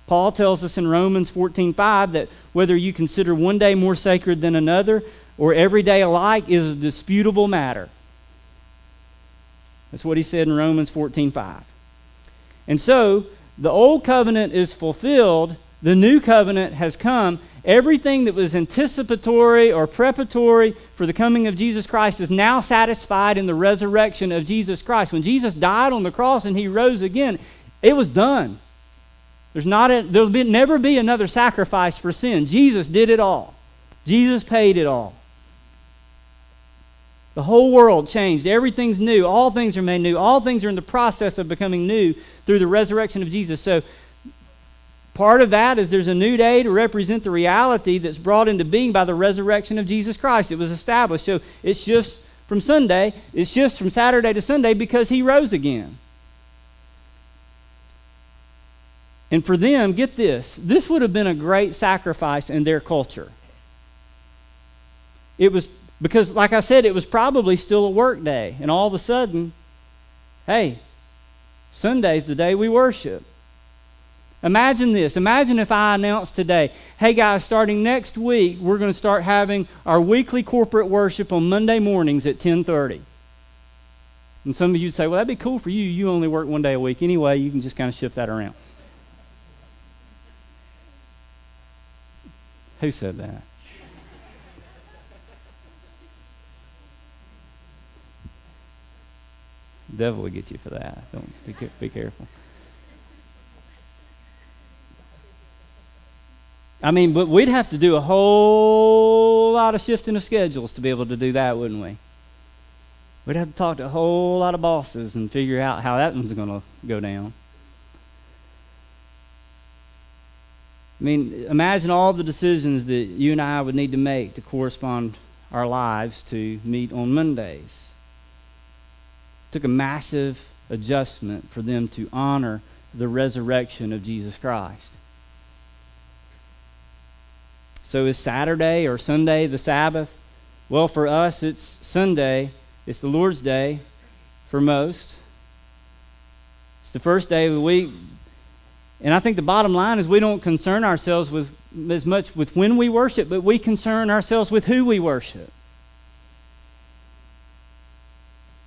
Paul tells us in Romans 14:5 that whether you consider one day more sacred than another or every day alike is a disputable matter. That's what he said in Romans 14:5. And so, the old covenant is fulfilled, the new covenant has come. Everything that was anticipatory or preparatory for the coming of Jesus Christ is now satisfied in the resurrection of Jesus Christ. When Jesus died on the cross and he rose again, it was done. There'll never be another sacrifice for sin. Jesus did it all. Jesus paid it all. The whole world changed. Everything's new. All things are made new. All things are in the process of becoming new through the resurrection of Jesus. So part of that is there's a new day to represent the reality that's brought into being by the resurrection of Jesus Christ. It was established. So it shifts from Sunday. It shifts from Saturday to Sunday because he rose again. And for them, get this would have been a great sacrifice in their culture. It was because, like I said, it was probably still a work day. And all of a sudden, hey, Sunday's the day we worship. Imagine this. Imagine if I announced today, hey guys, starting next week, we're going to start having our weekly corporate worship on Monday mornings at 10:30. And some of you would say, well, that'd be cool for you. You only work one day a week. Anyway, you can just kind of shift that around. Who said that? The devil will get you for that. Don't be careful. I mean, but we'd have to do a whole lot of shifting of schedules to be able to do that, wouldn't we? We'd have to talk to a whole lot of bosses and figure out how that one's going to go down. I mean, imagine all the decisions that you and I would need to make to correspond our lives to meet on Mondays. It took a massive adjustment for them to honor the resurrection of Jesus Christ. So is Saturday or Sunday the Sabbath? Well, for us, it's Sunday. It's the Lord's Day for most. It's the first day of the week. And I think the bottom line is we don't concern ourselves with as much with when we worship, but we concern ourselves with who we worship.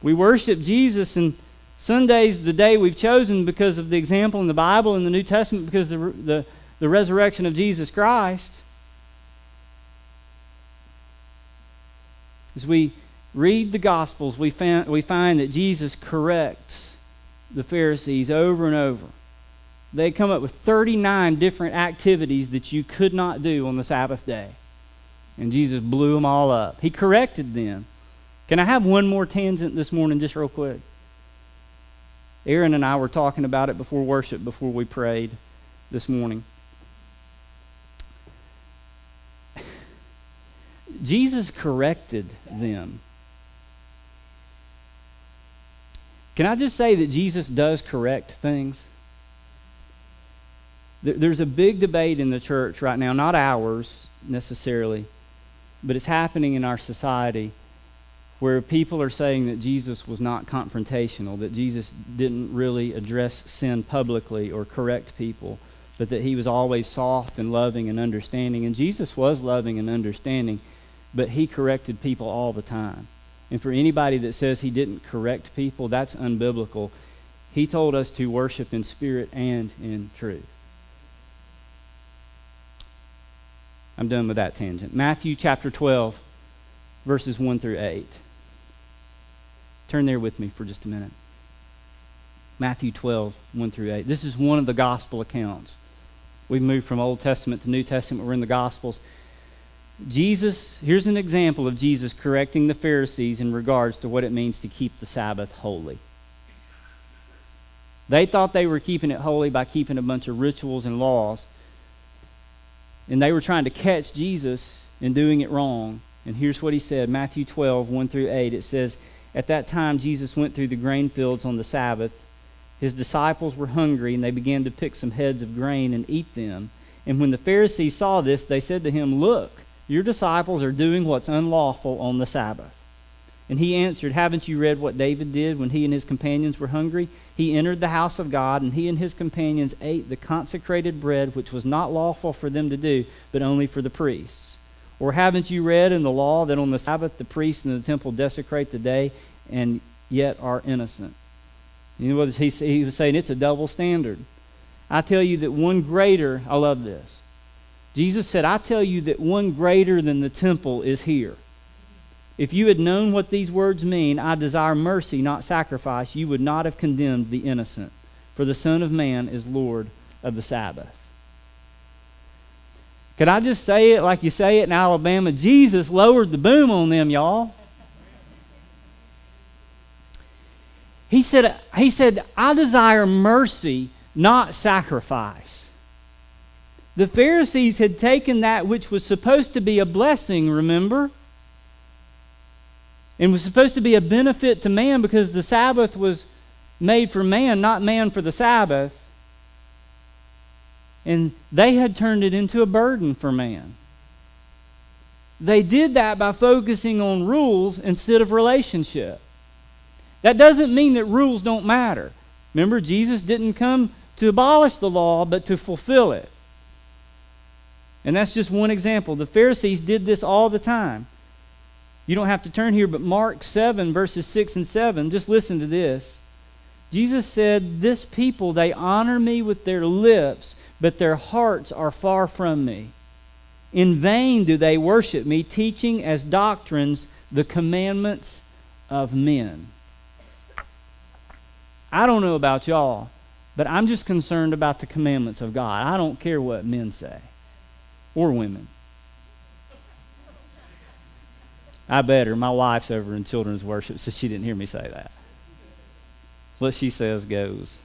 We worship Jesus, and Sunday's the day we've chosen because of the example in the Bible and the New Testament, because of the resurrection of Jesus Christ. As we read the Gospels, we find that Jesus corrects the Pharisees over and over. They come up with 39 different activities that you could not do on the Sabbath day. And Jesus blew them all up. He corrected them. Can I have one more tangent this morning just real quick? Aaron and I were talking about it before worship, before we prayed this morning. Jesus corrected them. Can I just say that Jesus does correct things? There's a big debate in the church right now, not ours necessarily, but it's happening in our society where people are saying that Jesus was not confrontational, that Jesus didn't really address sin publicly or correct people, but that he was always soft and loving and understanding. And Jesus was loving and understanding, but he corrected people all the time. And for anybody that says he didn't correct people, that's unbiblical. He told us to worship in spirit and in truth. I'm done with that tangent. Matthew chapter 12, verses 1 through 8. Turn there with me for just a minute. Matthew 12, 1 through 8. This is one of the gospel accounts. We've moved from Old Testament to New Testament. We're in the Gospels. Here's an example of Jesus correcting the Pharisees in regards to what it means to keep the Sabbath holy. They thought they were keeping it holy by keeping a bunch of rituals and laws. And they were trying to catch Jesus in doing it wrong. And here's what he said, Matthew 12, 1 through 8. It says, "At that time Jesus went through the grain fields on the Sabbath. His disciples were hungry, and they began to pick some heads of grain and eat them. And when the Pharisees saw this, they said to him, 'Look, your disciples are doing what's unlawful on the Sabbath.' And he answered, haven't you read what David did when he and his companions were hungry? He entered the house of God, and he and his companions ate the consecrated bread, which was not lawful for them to do, but only for the priests. Or haven't you read in the law that on the Sabbath the priests in the temple desecrate the day and yet are innocent? You know what he was saying? It's a double standard. I tell you that one greater, I love this. Jesus said, I tell you that one greater than the temple is here. If you had known what these words mean, I desire mercy, not sacrifice, you would not have condemned the innocent. For the Son of Man is Lord of the Sabbath. Could I just say it like you say it in Alabama? Jesus lowered the boom on them, y'all. He said, I desire mercy, not sacrifice. The Pharisees had taken that which was supposed to be a blessing, remember? And was supposed to be a benefit to man because the Sabbath was made for man, not man for the Sabbath. And they had turned it into a burden for man. They did that by focusing on rules instead of relationship. That doesn't mean that rules don't matter. Remember, Jesus didn't come to abolish the law, but to fulfill it. And that's just one example. The Pharisees did this all the time. You don't have to turn here, but Mark 7, verses 6 and 7, just listen to this. Jesus said, this people, they honor me with their lips, but their hearts are far from me. In vain do they worship me, teaching as doctrines the commandments of men. I don't know about y'all, but I'm just concerned about the commandments of God. I don't care what men say, or women. I better. My wife's over in children's worship, so she didn't hear me say that. What she says goes.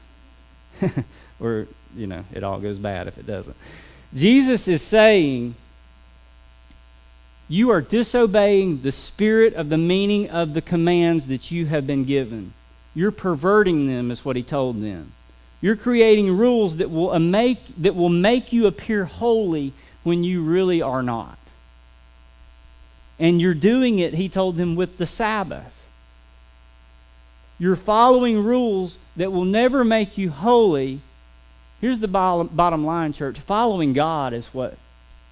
Or, it all goes bad if it doesn't. Jesus is saying, you are disobeying the spirit of the meaning of the commands that you have been given. You're perverting them, is what he told them. You're creating rules that will make you appear holy when you really are not. And you're doing it, he told them, with the Sabbath. You're following rules that will never make you holy. Here's the bottom line, church. Following God is what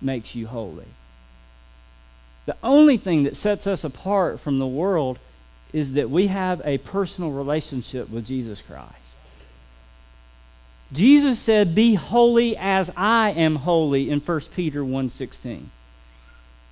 makes you holy. The only thing that sets us apart from the world is that we have a personal relationship with Jesus Christ. Jesus said, be holy as I am holy in 1 Peter 1:16.